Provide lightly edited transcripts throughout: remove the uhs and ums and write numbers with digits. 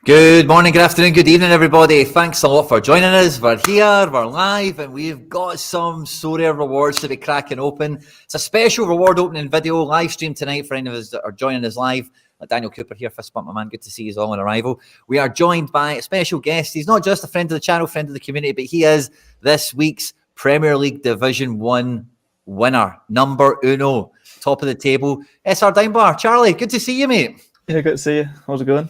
Good morning, good afternoon, good evening, everybody. Thanks a lot for joining us. We're here, we're live, and we've got some Sorare rewards to be cracking open. It's a special reward opening video live stream tonight for any of us that are joining us live. Daniel Cooper here, fist bump, my man. Good to see you all on arrival. We are joined by a special guest. He's not just a friend of the channel, friend of the community, but he is this week's Premier League Division 1 winner, number uno, top of the table, SR Dimebar. Charlie, good to see you, mate. Yeah, good to see you. How's it going?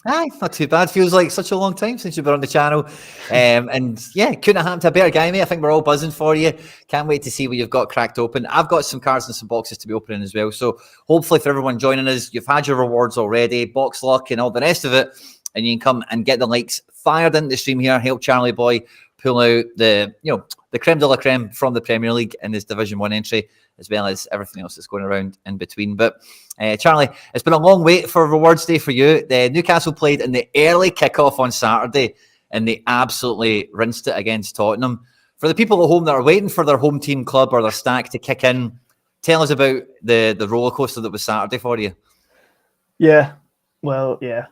Aye, not too bad. Feels like such a long time since you've been on the channel. And yeah, couldn't have happened to a better guy, mate. I think we're all buzzing for you. Can't wait to see what you've got cracked open. I've got some cards and some boxes to be opening as well. So hopefully for everyone joining us, you've had your rewards already, box luck and all the rest of it. And you can come and get the likes fired into the stream here, help Charlie Boy pull out the creme de la creme from the Premier League in his Division 1 entry, as well as everything else that's going around in between. But Charlie, it's been a long wait for rewards day for you. The Newcastle played in the early kickoff on Saturday, and they absolutely rinsed it against Tottenham. For the people at home that are waiting for their home team club or their stack to kick in, tell us about the roller coaster that was Saturday for you. Yeah, well, yeah.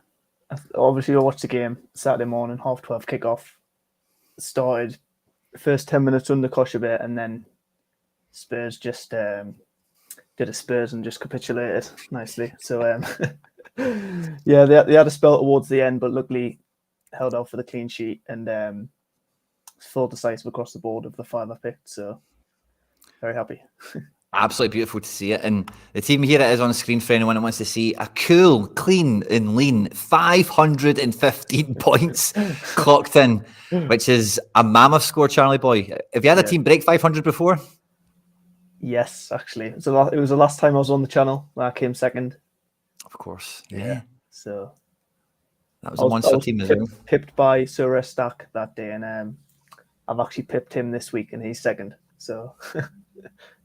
Obviously, I watched the game Saturday morning, 12:30 kickoff. Started first 10 minutes under Kosh a bit, and then Spurs just did a Spurs and just capitulated nicely. So yeah, they had a spell towards the end, but luckily held out for the clean sheet and full decisive across the board of the 5 I picked. So very happy. Absolutely beautiful to see it. And the team here it is on the screen for anyone that wants to see a cool, clean and lean 515 points clocked in, which is a mammoth score, Charlie Boy. Have you had a team break 500 before? Yes, actually. It was the last time I was on the channel. I came second. Of course, yeah. So that was a monster team as well. Pipped by Sorare Stack that day, and I've actually pipped him this week, and he's second. So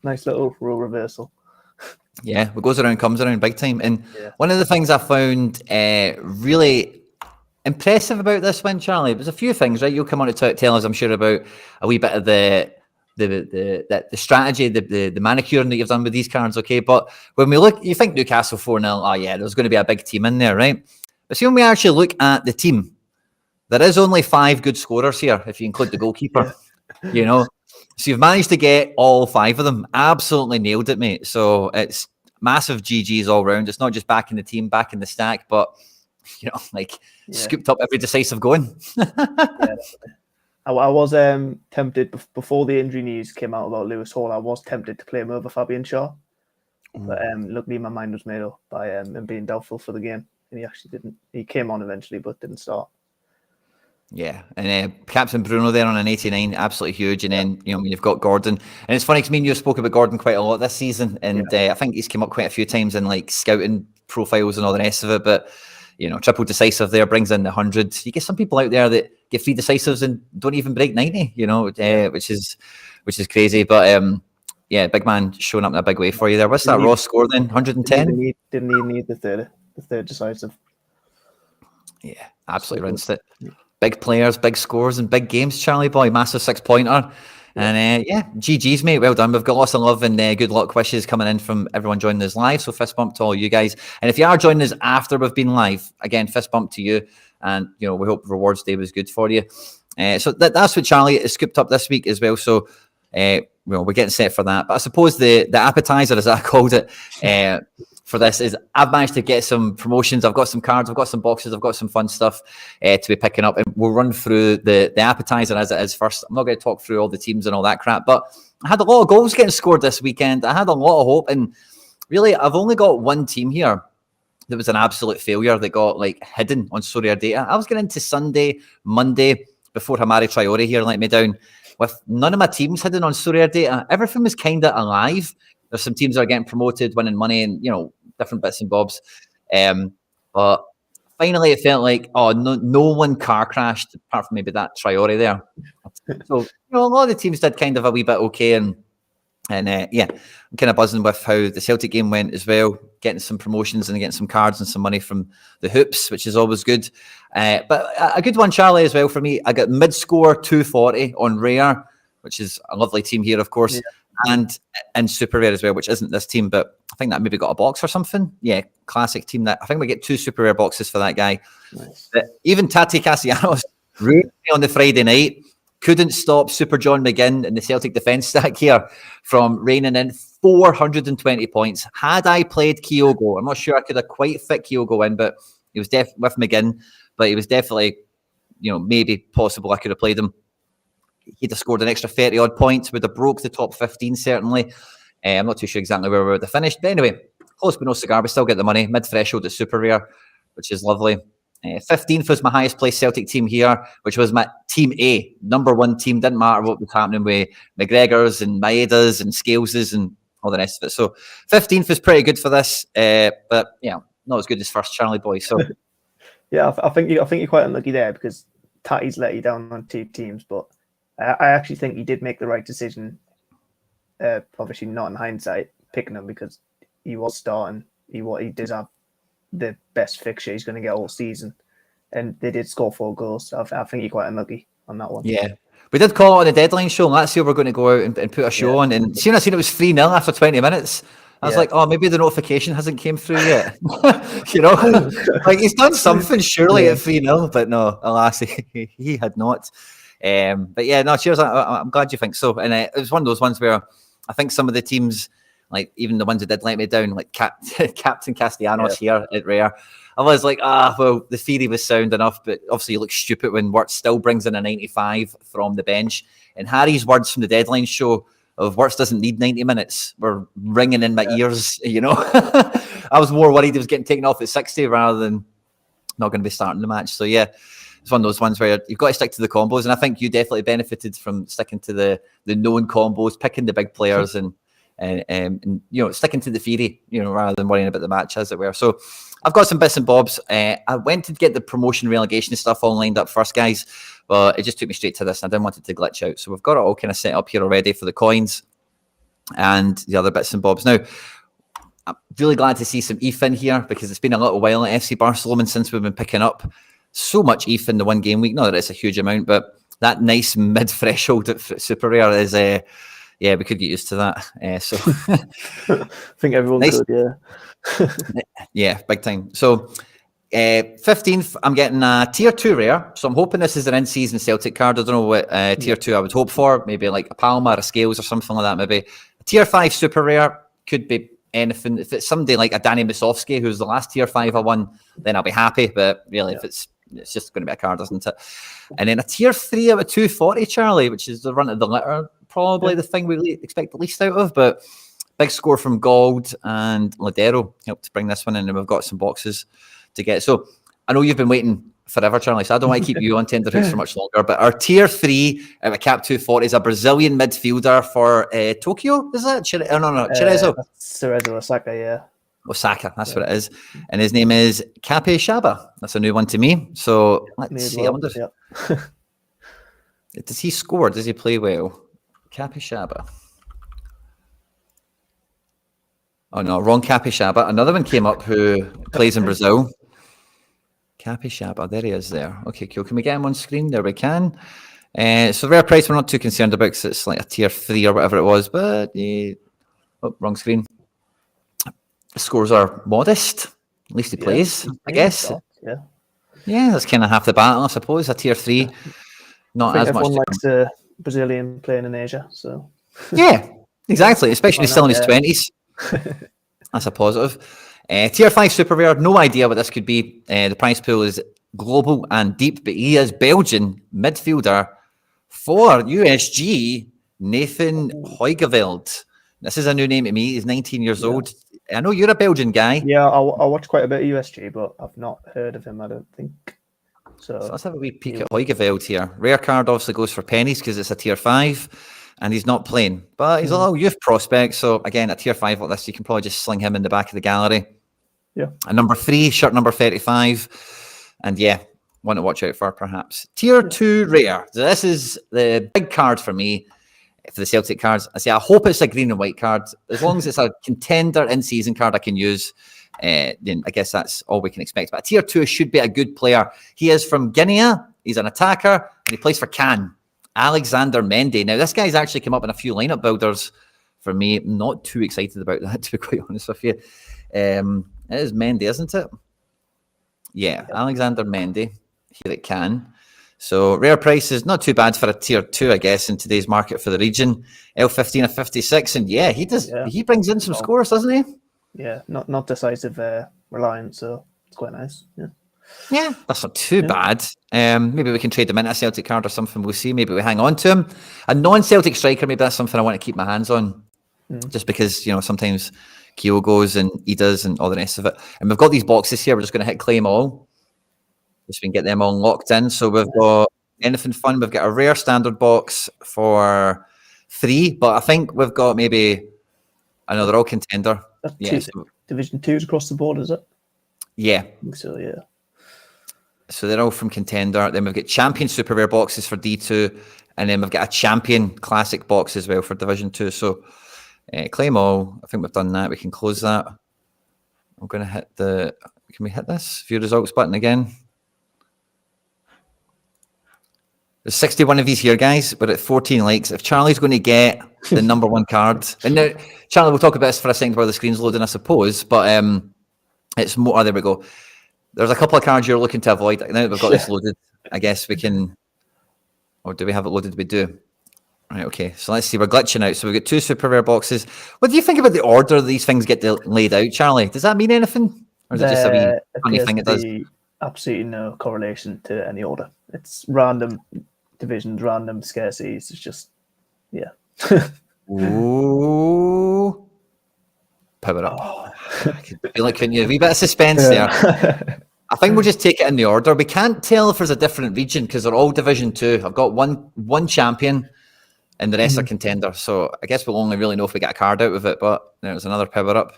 nice little role reversal. Yeah, what goes around comes around big time. And one of the things I found really impressive about this win, Charlie, there's a few things, right? You'll come on to tell us, I'm sure, about a wee bit of the strategy, the manicuring that you've done with these cards, okay? But when we look, you think Newcastle 4-0, oh yeah, there's going to be a big team in there, right? But see, when we actually look at the team, there is only 5 good scorers here, if you include the goalkeeper, you know? So you've managed to get all 5 of them. Absolutely nailed it, mate. So it's massive GGs all round. It's not just back in the team, back in the stack, but, scooped up every decisive going. I was tempted before the injury news came out about Lewis Hall. I was tempted to play him over Fabian Shaw, but luckily my mind was made up by him being doubtful for the game, and he actually didn't. He came on eventually, but didn't start. Yeah, and Captain Bruno there on an 89, absolutely huge. And then you've got Gordon, and it's funny because me and you spoke about Gordon quite a lot this season, and I think he's come up quite a few times in like scouting profiles and all the rest of it, but. Triple decisive there brings in the 100. You get some people out there that get 3 decisives and don't even break 90, which is crazy. But big man showing up in a big way for you there. What's that raw score then? 110? Didn't even need the third decisive. Yeah, absolutely rinsed it. Big players, big scores, and big games, Charlie Boy. Massive 6-pointer. And GG's, mate. Well done. We've got lots of love and good luck wishes coming in from everyone joining us live. So fist bump to all you guys. And if you are joining us after we've been live, again, fist bump to you. And, we hope Rewards Day was good for you. So that's what Charlie has scooped up this week as well. So, we're getting set for that. But I suppose the appetizer, as I called it, for this is I've managed to get some promotions. I've got some cards, I've got some boxes, I've got some fun stuff to be picking up, and we'll run through the appetizer as it is first. I'm not going to talk through all the teams and all that crap, but I had a lot of goals getting scored this weekend. I had a lot of hope, and really I've only got one team here that was an absolute failure that got hidden on Sorare data. I was getting into Sunday, Monday before Hamari Traore here let me down with none of my teams hidden on Sorare data. Everything was kind of alive. There's some teams that are getting promoted, winning money, and different bits and bobs. But finally, it felt like no one car crashed apart from maybe that Traore there. So a lot of the teams did kind of a wee bit okay, and I'm kind of buzzing with how the Celtic game went as well. Getting some promotions and getting some cards and some money from the hoops, which is always good. But a good one, Charlie, as well for me. I got mid score 240 on Rare, which is a lovely team here, of course. Yeah. and Super Rare as well, which isn't this team, but I think that maybe got a box or something. Yeah, classic team. That I think we get 2 Super Rare boxes for that guy. Nice. But even Tati Castellanos on the Friday night couldn't stop Super John McGinn in the Celtic defence stack here from reining in 420 points. Had I played Kyogo, I'm not sure I could have quite fit Kyogo in, but he was with McGinn, but he was definitely, maybe possible I could have played him. He'd have scored an extra 30 odd points, would have broke the top 15 certainly. I'm not too sure exactly where we would have finished, but anyway, close but no cigar. We still get the money. Mid threshold at Super Rare, which is lovely. 15th was my highest placed Celtic team here, which was my team A, number 1 team. Didn't matter what was happening with McGregor's and Maeda's and Scales's and all the rest of it. So 15th was pretty good for this, but not as good as first, Charlie boy. So yeah, I think you're quite unlucky there because Tati's let you down on 2 teams, but I actually think he did make the right decision. Obviously, not in hindsight, picking him because he was starting. He did have the best fixture he's going to get all season, and they did score 4 goals. So I think you're quite unlucky on that one. Yeah, we did call it on the deadline show, and let's see if we're going to go out and put a show on. And soon I seen it was 3-0 after 20 minutes. I was like, oh, maybe the notification hasn't came through yet. Like he's done something surely at 3-0, but no, alas, he had not. But yeah, no, cheers. I'm glad you think so. And it was one of those ones where I think some of the teams, like even the ones that did let me down, like Captain Castellanos here at Rare, I was like, well, the theory was sound enough, but obviously you look stupid when Wirtz still brings in a 95 from the bench. And Harry's words from the deadline show of Wirtz doesn't need 90 minutes were ringing in my ears, I was more worried he was getting taken off at 60 rather than not going to be starting the match. So yeah, it's one of those ones where you've got to stick to the combos. And I think you definitely benefited from sticking to the known combos, picking the big players and sticking to the theory, rather than worrying about the match, as it were. So I've got some bits and bobs. I went to get the promotion relegation stuff all lined up first, guys, but it just took me straight to this, and I didn't want it to glitch out. So we've got it all kind of set up here already for the coins and the other bits and bobs. Now, I'm really glad to see some ETH in here because it's been a little while at FC Barcelona since we've been picking up so much ETH in the one game week. Not that it's a huge amount, but that nice mid-threshold at Super Rare is... yeah, we could get used to that. So I think everyone could, yeah. Yeah, big time. So 15th, I'm getting a tier 2 rare. So I'm hoping this is an in-season Celtic card. I don't know what tier 2 I would hope for. Maybe like a Palma or a Scales or something like that. Maybe a tier 5 super rare could be anything. If it's somebody like a Danny Musovski, who's the last tier 5 I won, then I'll be happy. But really, if it's just going to be a card, isn't it? And then a tier 3 out of 240, Charlie, which is the run of the litter. Probably the thing we expect the least out of, but big score from Gold and Ladero helped to bring this one in, and we've got some boxes to get. So I know you've been waiting forever, Charlie, so I don't want to keep you on tender hooks for much longer, but our tier 3 out of cap 240 is a Brazilian midfielder for Tokyo, is that? Cerezo. Cerezo Osaka, yeah. Osaka, that's what it is. And his name is Cape Shaba. That's a new one to me. So let's see. I wonder does he score? Does he play well? Capixaba. Oh no, wrong Capixaba. Another one came up who plays in Brazil. Capixaba, there he is there. Okay, cool. Can we get him on screen? There we can. So rare price we're not too concerned about because it's like a tier 3 or whatever it was, but wrong screen. Scores are modest. At least he plays, I guess. Yeah, that's kind of half the battle, I suppose. A tier 3. Not as much. Everyone likes the Brazilian playing in Asia, so yeah, exactly. Especially still in his 20s. That's a positive. Tier 5 super rare. No idea what this could be. The prize pool is global and deep, but he is Belgian midfielder for USG. Nathan Højgeveld. This is a new name to me. He's 19 years old. I know you're a Belgian guy. Yeah, I watch quite a bit of USG, but I've not heard of him. I don't think. So let's have a wee peek at Højgeveld here. Rare card obviously goes for pennies because it's a tier 5 and he's not playing. But he's a little youth prospect. So again, a tier 5 like this, you can probably just sling him in the back of the gallery. Yeah. And number 3, shirt number 35. And yeah, one to watch out for perhaps. Tier 2 rare. So this is the big card for me for the Celtic cards. I hope it's a green and white card. As long as it's a contender in-season card I can use, then I guess that's all we can expect. But tier 2 should be a good player. He is from Guinea. He's an attacker, and he plays for Cannes. Alexander Mendy. Now, this guy's actually come up in a few lineup builders for me. Not too excited about that, to be quite honest with you. It is Mendy, isn't it? Yeah, Alexander Mendy. Here it can. So rare price is not too bad for a tier 2, I guess, in today's market for the region. L15 of 56, and yeah, he does. Yeah. He brings in some scores, doesn't he? Yeah, not decisive reliant, so it's quite nice. Yeah, that's not too bad. Maybe we can trade him in a Celtic card or something. We'll see. Maybe we hang on to him. A non-Celtic striker, maybe that's something I want to keep my hands on, just because sometimes Keo goes and he does and all the rest of it. And we've got these boxes here. We're just going to hit claim all. Just we can get them all locked in. So we've got anything fun. We've got a rare standard box for 3, but I think we've got maybe another all contender. Division 2 is across the board, is it? Yeah. I think so, yeah. So they're all from contender. Then we've got champion super rare boxes for D2, and then we've got a champion classic box as well for Division 2. So claim all. I think we've done that. We can close that. I'm going to hit the. Can we hit this view results button again? There's 61 of these here, guys. We're at 14 likes. If Charlie's going to get the number 1 card, and now Charlie, we'll talk about this for a second while the screen's loading, I suppose. But it's more. Oh, there we go. There's a couple of cards you're looking to avoid. Now that we've got this loaded, I guess we can. Or do we have it loaded? We do. Right. Okay. So let's see. We're glitching out. So we've got 2 super rare boxes. What do you think about the order these things get laid out, Charlie? Does that mean anything, or is it just a wee funny thing it does? Absolutely no correlation to any order. It's random divisions, random scarcities. It's just, yeah. Ooh. Power up. Oh. I could feel like, couldn't you? A wee bit of suspense there. I think we'll just take it in the order. We can't tell if there's a different region because they're all Division 2. I've got one champion and the rest are contenders. So I guess we'll only really know if we get a card out of it, but there's another power up.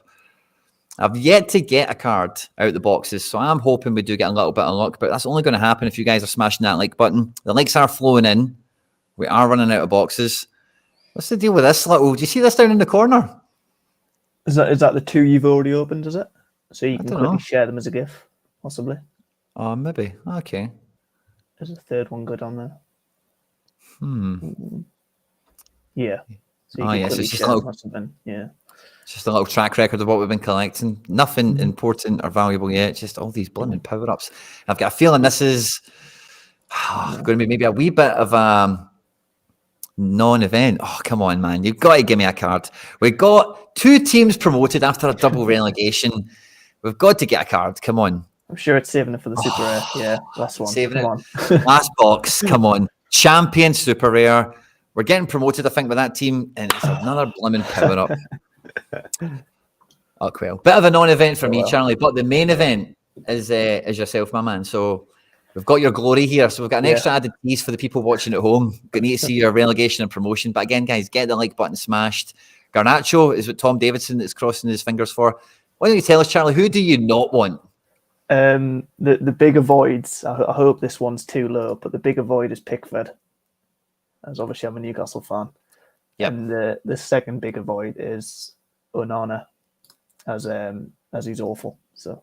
I've yet to get a card out of the boxes, so I'm hoping we do get a little bit of luck, but that's only going to happen if you guys are smashing that like button. The likes are flowing in. We are running out of boxes. What's the deal with this little? Do you see this down in the corner? Is that the 2 you've already opened, is it? So you can quickly share them as a GIF, possibly. Oh, maybe. Okay. There's a 3rd one good on there. Yeah. So you can so it's just share them or something. Yeah. Just a little track record of what we've been collecting. Nothing important or valuable yet. Just all these blooming power-ups. I've got a feeling this is going to be maybe a wee bit of a non-event. Oh, come on, man. You've got to give me a card. We've got 2 teams promoted after a double relegation. We've got to get a card. Come on. I'm sure it's saving it for the super rare. Yeah, last one. Saving it. Last box. Come on. Champion super rare. We're getting promoted, I think, with that team. And it's another blooming power-up. Oh, well. Bit of a non-event for me, Charlie, but the main event is yourself, my man. So we've got your glory here. So we've got an extra added piece for the people watching at home. Going to see your relegation and promotion. But again, guys, get the like button smashed. Garnacho is what Tom Davidson is crossing his fingers for. Why don't you tell us, Charlie, who do you not want? The big avoids. I hope this one's too low, but the big avoid is Pickford. As obviously I'm a Newcastle fan. Yep. And the second big avoid is Onana, as he's awful. So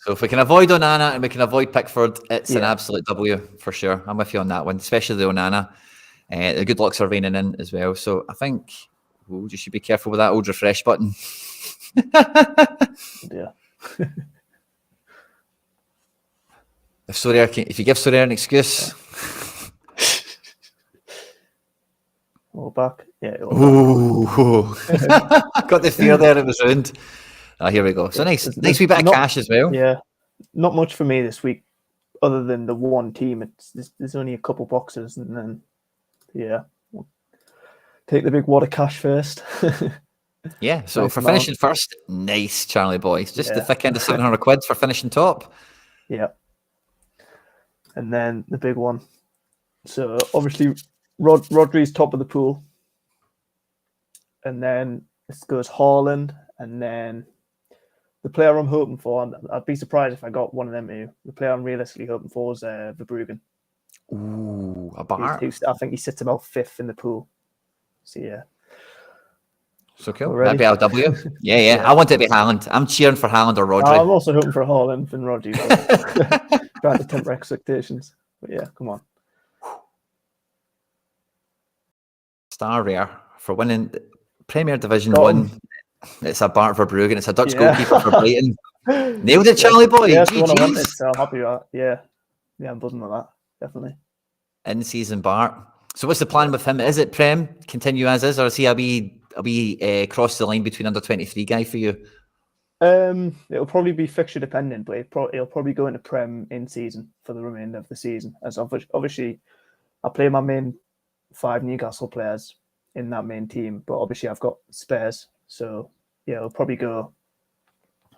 So if we can avoid Onana and we can avoid Pickford, it's an absolute W for sure. I'm with you on that one, especially the Onana. The good lucks are raining in as well. So I think you should be careful with that old refresh button. Yeah. If you give Sorare an excuse. All back. Yeah. Ooh. Got the fear there. It was ruined. Oh, here we go. So nice wee bit of cash as well. Yeah. Not much for me this week, other than the one team. There's only a couple boxes, and then we'll take the big wad of cash first. Yeah. So nice for finishing first, nice, Charlie boys. Just the thick end of 700 quid for finishing top. Yeah. And then the big one. So obviously Rodri's top of the pool. And then this goes Haaland, and then the player I'm hoping for, and I'd be surprised if I got one of them too. The player I'm realistically hoping for is Verbruggen. Ooh, a bar. I think he sits about 5th in the pool. So yeah. So cool. That'd be LW. Yeah. I want it to be Haaland. I'm cheering for Haaland or Rodri. I'm also hoping for Haaland and Rodri. Trying to temper expectations. But yeah, come on. Star Rare for winning Premier Division Got 1. It's a Bart Verbruggen. It's a Dutch Yeah. goalkeeper for Brighton. Nailed it, Charlie boy. Yeah, that's the one I wanted, GG's. so I'm happy with that. Yeah, I'm buzzing with that. Definitely. In-season Bart. So what's the plan with him? Is it Prem, continue as is, or is he a wee cross the line between under 23 guy for you? It'll probably be fixture dependent, but it'll probably go into Prem in season for the remainder of the season. As obviously, I play my main 5 Newcastle players in that main team, but obviously I've got spares, so yeah, it'll probably go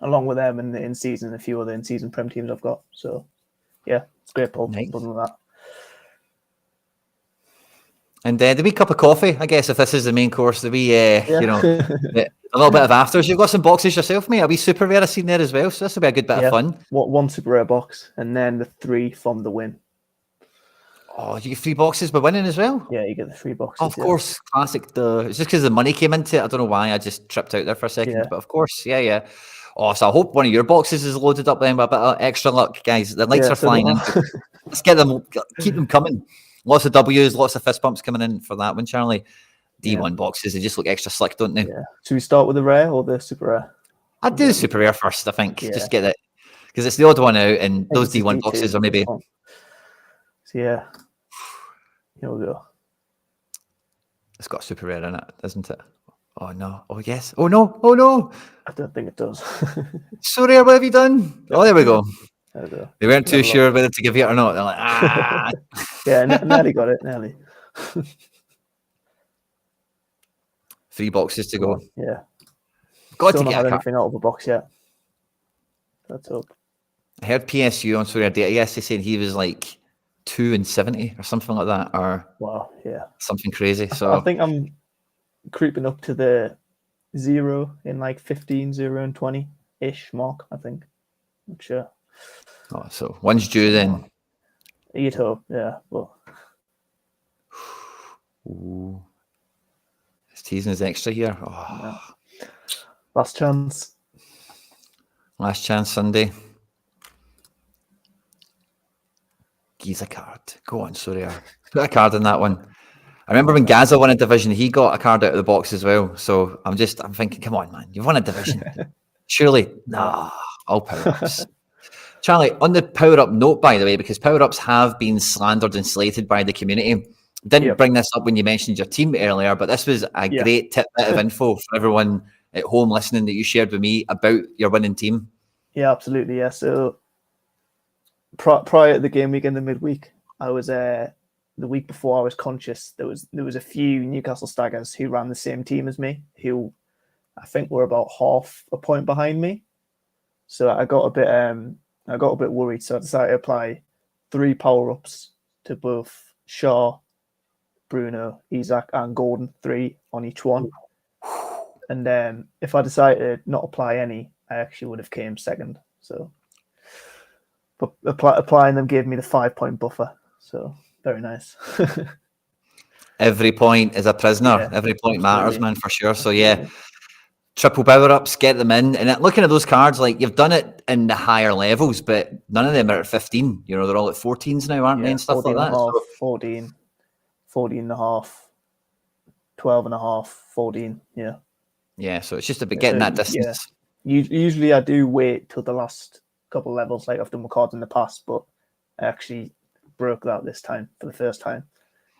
along with them in the in season, a few other in season Prem teams I've got. So yeah, it's great, Paul. Nice. Buzzing with that. And the wee cup of coffee, I guess, if this is the main course, the wee, you know, a little bit of afters. You've got some boxes yourself, mate. A wee super rare I've seen there as well. So this will be a good bit of fun. One super rare box, and then the 3 from the win. Oh, you get 3 boxes by winning as well? Yeah, you get the 3 boxes. Of course, classic. It's just because the money came into it. I don't know why. I just tripped out there for a second. But of course, yeah. Oh, so I hope one of your boxes is loaded up then with a bit of extra luck, guys. The lights are flying in. Let's get them, keep them coming. Lots of W's, lots of fist bumps coming in for that one, Charlie. D1 boxes, they just look extra slick, don't they? Yeah. Should we start with the rare or the super rare? I'd do the super rare first, I think. Just get it. Because it's the odd one out, and those D1 boxes are maybe... So yeah. Here we go. It's got a super rare in it, isn't it? Oh, no. Oh, yes. Oh, no. Oh, no. I don't think it does. So rare, what have you done? Oh, there we go. There we go. They weren't too sure whether to give you it or not. They're like, ah. Yeah, nearly got it, nearly. 3 boxes to go. Yeah. Got Still to not get had a card. anything out of the box yet. That's up. I heard PSU on Sorare data yesterday saying he was like 270 or something like that, or Wow, yeah. something crazy. So I think I'm creeping up to the 0 in like 15, 0 and 20-ish mark, I think. Not sure. Oh, so one's due then. You'd hope, yeah. But Ooh. It's teasing his extra here. Oh. yeah. Last chance. Last chance Sunday. He's a card. Go on, sorry. Put a card in that one. I remember when Gaza won a division, he got a card out of the box as well. So I'm thinking, come on, man, you've won a division. Surely, nah, all power-ups. Charlie, on the power-up note, by the way, because power-ups have been slandered and slated by the community. Didn't bring this up when you mentioned your team earlier, but this was a great bit of info for everyone at home listening that you shared with me about your winning team. Yeah, absolutely. Yeah. So prior to the game week in the midweek, I was the week before I was conscious. There was a few Newcastle Staggers who ran the same team as me, who I think were about half a point behind me. So I got a bit worried. So I decided to apply 3 power-ups to both Shaw, Bruno, Isak, and Gordon, 3 on each one. And then if I decided to not apply any, I actually would have came second. So, but applying them gave me the 5-point buffer. So very nice. Every point is a prisoner. Yeah, every point matters, man, for sure. So Absolutely. triple power-ups, get them in. And looking at those cards, like you've done it in the higher levels, but none of them are at 15. You know, they're all at 14s now, aren't they? And stuff like that. 14, 14 and a half, 12 and a half, 14. Yeah. Yeah, so it's just about getting that distance. Yeah. Usually I do wait till the last couple of levels, like I've done my cards in the past, but I actually broke that this time for the first time.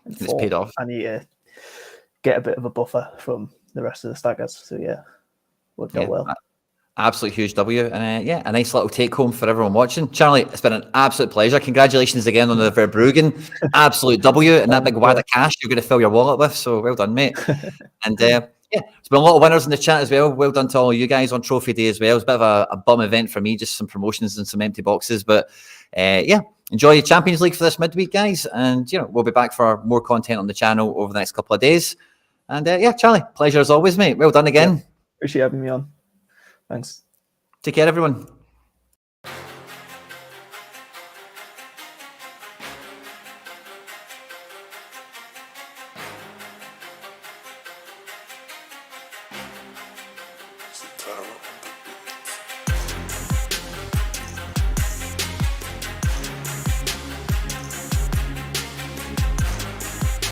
And it's paid off. I need to get a bit of a buffer from the rest of the staggers. So yeah, worked out well. Absolute huge W. And a nice little take home for everyone watching. Charlie, it's been an absolute pleasure. Congratulations again on the Verbruggen. Absolute W. And that big wad of cash you're going to fill your wallet with. So well done, mate. And there's been a lot of winners in the chat as well. Well done to all you guys on Trophy Day as well. It's a bit of a bum event for me, just some promotions and some empty boxes. But enjoy your Champions League for this midweek, guys. And we'll be back for more content on the channel over the next couple of days. And Charlie, pleasure as always, mate. Well done again. Appreciate having me on. Thanks. Take care, everyone.